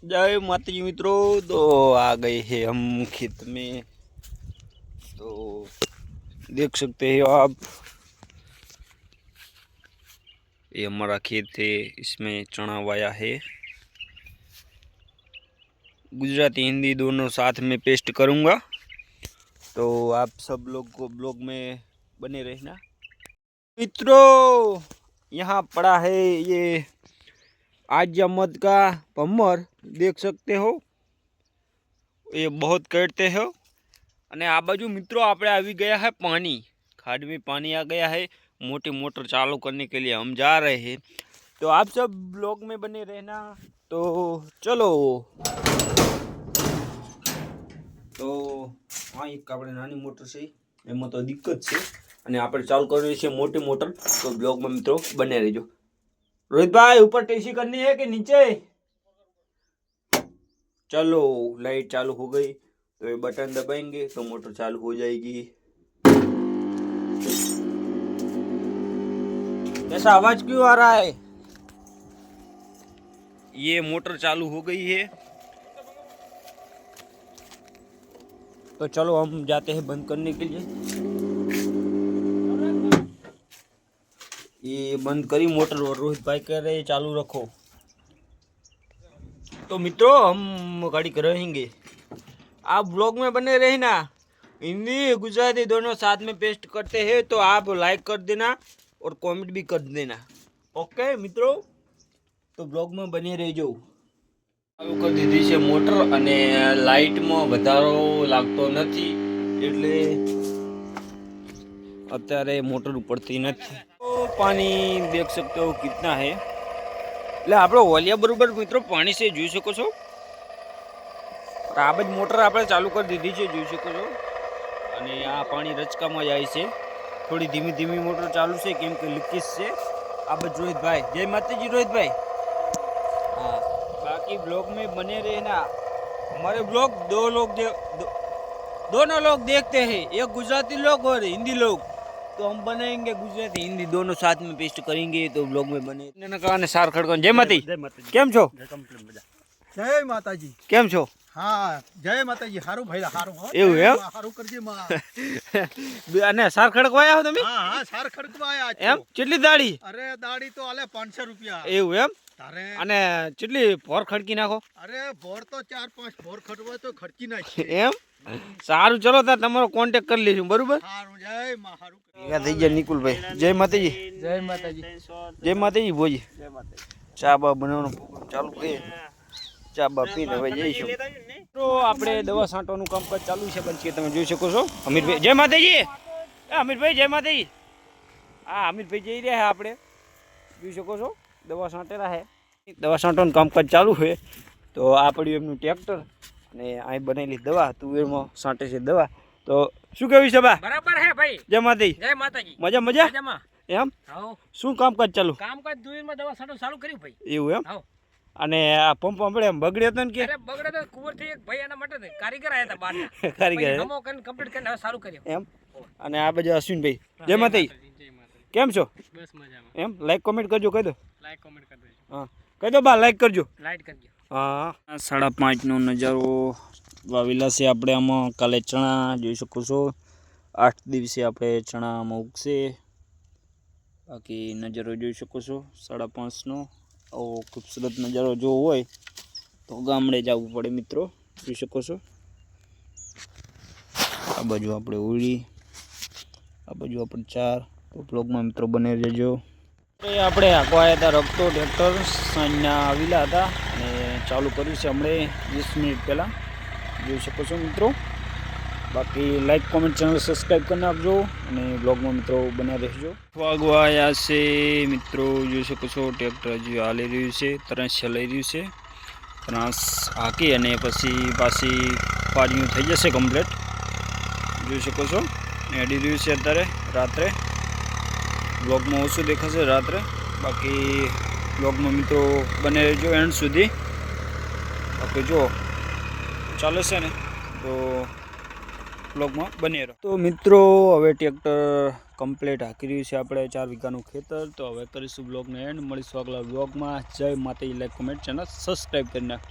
जय माता जी मित्रों। तो आ गए हैं हम खेत में। तो देख सकते हो आप, ये हमारा खेत है, इसमें चना वाया है। गुजराती हिंदी दोनों साथ में पेस्ट करूँगा, तो आप सब लोग को ब्लॉग में बने रहना। मित्रों, यहाँ पड़ा है ये आज्यामद का पम्मर, देख सकते हो, ये बहुत कटते हो। અને આ बाजू मित्रों આપણે આવી गया है पानी, खाड़ में पानी आ गया है। मोटी मोटर चालू करने के लिए हम जा रहे हैं, तो आप सब ब्लॉग में बने रहना। तो चलो। तो हाँ, एक આપણે નાની મોટર છે એમાં તો દિક્કત છે, અને આપણે ચાલુ કરવી છે મોટી મોટર। તો ब्लॉग में मित्रों बने रहिજો। रोहित भाई, ऊपर टेसी करनी है कि नीचे? चलो, लाइट चालू हो गई, तो ये बटन दबाएंगे तो मोटर चालू हो जाएगी। ऐसा आवाज क्यों आ रहा है? ये मोटर चालू हो गई है, तो चलो हम जाते हैं बंद करने के लिए। ये बंद करी मोटर और रोहित भाई कह रहे चालू रखो। तो मित्रों हम गाड़ी करेंगे, आप ब्लॉग में बने रहना। हिंदी गुजराती दोनों साथ में पेस्ट करते हैं, तो आप लाइक कर देना और कमेंट भी कर देना। ओके मित्रों, तो ब्लॉग में बने रहिજો। ચાલુ કરી દીધી છે મોટર, અને લાઇટમાં વધારો લાગતો નથી, એટલે અત્યારે મોટર ઉપડતી નથી। તો પાણી દેખ सकते हो कितना है, એટલે આપણો ઓલિયા બરોબર મિત્રો પાણી છે, જોઈ શકો છો। આ જ મોટર આપણે ચાલુ કરી દીધી છે, જોઈ શકો છો। અને આ પાણી રચકામાં જાય છે, થોડી ધીમી ધીમી મોટર ચાલુ છે, કેમ કે લીકેજ છે। આ બાજુ રોહિતભાઈ, જય માતાજી રોહિતભાઈ। हाँ, बाकी ब्लॉग में बने रहना। हमारे ब्लॉग दोनों लोग देखते हैं, एक गुजराती लोग और हिंदी लोग। तो हम बनाएंगे गुजराती हिंदी दोनों साथ में पेस्ट करेंगे, तो ब्लॉग में बने। कहा सार खड़को जय माता केम छो? जय माताजी केम छो? हाँ, जय माताजी। हारू भाई हारू हो એવું એમ? हारू करजे मां। અને સાર ખડકવાયા हो તમે? हाँ हाँ, सार खड़कवाया એમ કેટલી દાડી? अरे दाड़ी तो आले 500 रुपया। એવું એમ? तारे અને કેટલી ભોર ખડકી નાખો? अरे भोर तो 4-5 भोर खड़वा तो खड़की नाखी। એમ સારું, ચલો તાર તમારો કોન્ટેક્ટ કરી લઈશું, બરોબર? हारू जय मां हारू। ભેગા થઈ ગયા નિકુલભાઈ। જય માતાજી। जय माताजी। જય માતાજી ભોજી। जय माताजी। ચા બા બનાવવાનું પ્રોગ્રામ ચાલુ કરીએ, ચા બા પીને હવે જઈશું। તો આપણે દવા છાંટવાનું કામકાજ ચાલુ છે, બનશે તમે જોઈ શકો છો। અમીરભાઈ જય માતાજી। અમીરભાઈ જય માતાજી। હા, અમીરભાઈ જઈ રહ્યા છે, આપણે જોઈ શકો છો, દવા છાંટેલા છે। દવા છાંટવાનું કામકાજ ચાલુ છે। તો આ પડ્યું એમનું ટ્રેક્ટર, અને અહીં બનેલી દવા તુવેરમાં છાંટે છે દવા। તો શું કહેવું છે બા? બરાબર હે ભાઈ। જય માતાજી। જય માતાજી। મજા મજા મજામાં? એમ હાઉ, શું કામકાજ ચાલુ? કામકાજ દુઈમાં દવા છાંટવાનું ચાલુ કર્યું ભાઈ। એવું એમ? હાઉ, અને આ પંપ આપણે એમ બગડ્યો હતો ને કે? અરે બગડે તો કુંવરથી એક ભાઈ એના માટે કારીગર આયા હતા બહારના, કારીગર પછી નમો કરીને કમ્પ્લીટ કરીને હવે ચાલુ કર્યું એમ? અને આ બાજુ અશ્વિનભાઈ જય માતાજી। જય માતાજી। કેમ છો? બસ મજામાં। એમ લાઈક કોમેન્ટ કરજો, કહી દો। લાઈક કોમેન્ટ કરી દેજો। હા, કહી દો બા, લાઈક કરજો। લાઈટ કરજો। હા, 5:30નો નજારો વાવેલા છે આપણે આમાં। કાલે ચણા જોઈ શકો છો, 8 દિવસે આપણે ચણામાં ઉગશે। બાકી નજારો જોઈ શકો છો 5:30નો। આવો ખૂબસૂરત નજારો જોવો હોય તો ગામડે જવું પડે મિત્રો, જોઈ શકો છો। આ બાજુ આપણે ઓળી, આ બાજુ આપણે ચાર। તો બ્લોગમાં મિત્રો બને રહેજો। આપણે આખો આવ્યા હતા રખતો ટ્રેક્ટર, સાંજના આવેલા હતા, અને ચાલુ કર્યું છે હમણાં 20 મિનિટ પહેલાં, જોઈ શકો છો મિત્રો। બાકી લાઈક કોમેન્ટ ચેનલ સબસ્ક્રાઈબ કરી નાખજો, અને બ્લોગમાં મિત્રો બન્યા રહેજો। વાગવા આવ્યા છે મિત્રો, જોઈ શકો છો ટ્રેક્ટર હજી હાલી રહ્યું છે, ત્રાસ ચલાવી રહ્યું છે। ત્રાસ હાંકી અને પછી પાછી પાણીયું થઈ જશે કમ્પ્લીટ, જોઈ શકો છો। હેડી રહ્યું છે અત્યારે રાત્રે, બ્લોગમાં ઓછું દેખાશે રાત્રે। બાકી બ્લોગમાં મિત્રો બને રહેજો એન્ડ સુધી। બાકી જો ચાલે છે ને, તો બ્લોગમાં બને રહો। તો મિત્રો હવે ટ્રેક્ટર કમ્પ્લીટ હાંકી રહ્યું છે આપણે 4 વીઘાનું ખેતર। તો હવે કરીશું બ્લોગને એન્ડ, મળીશું આગલા બ્લોગમાં। જય માતાજી। લાઈક કોમેન્ટ ચેનલ સબસ્ક્રાઈબ કરી નાખજો।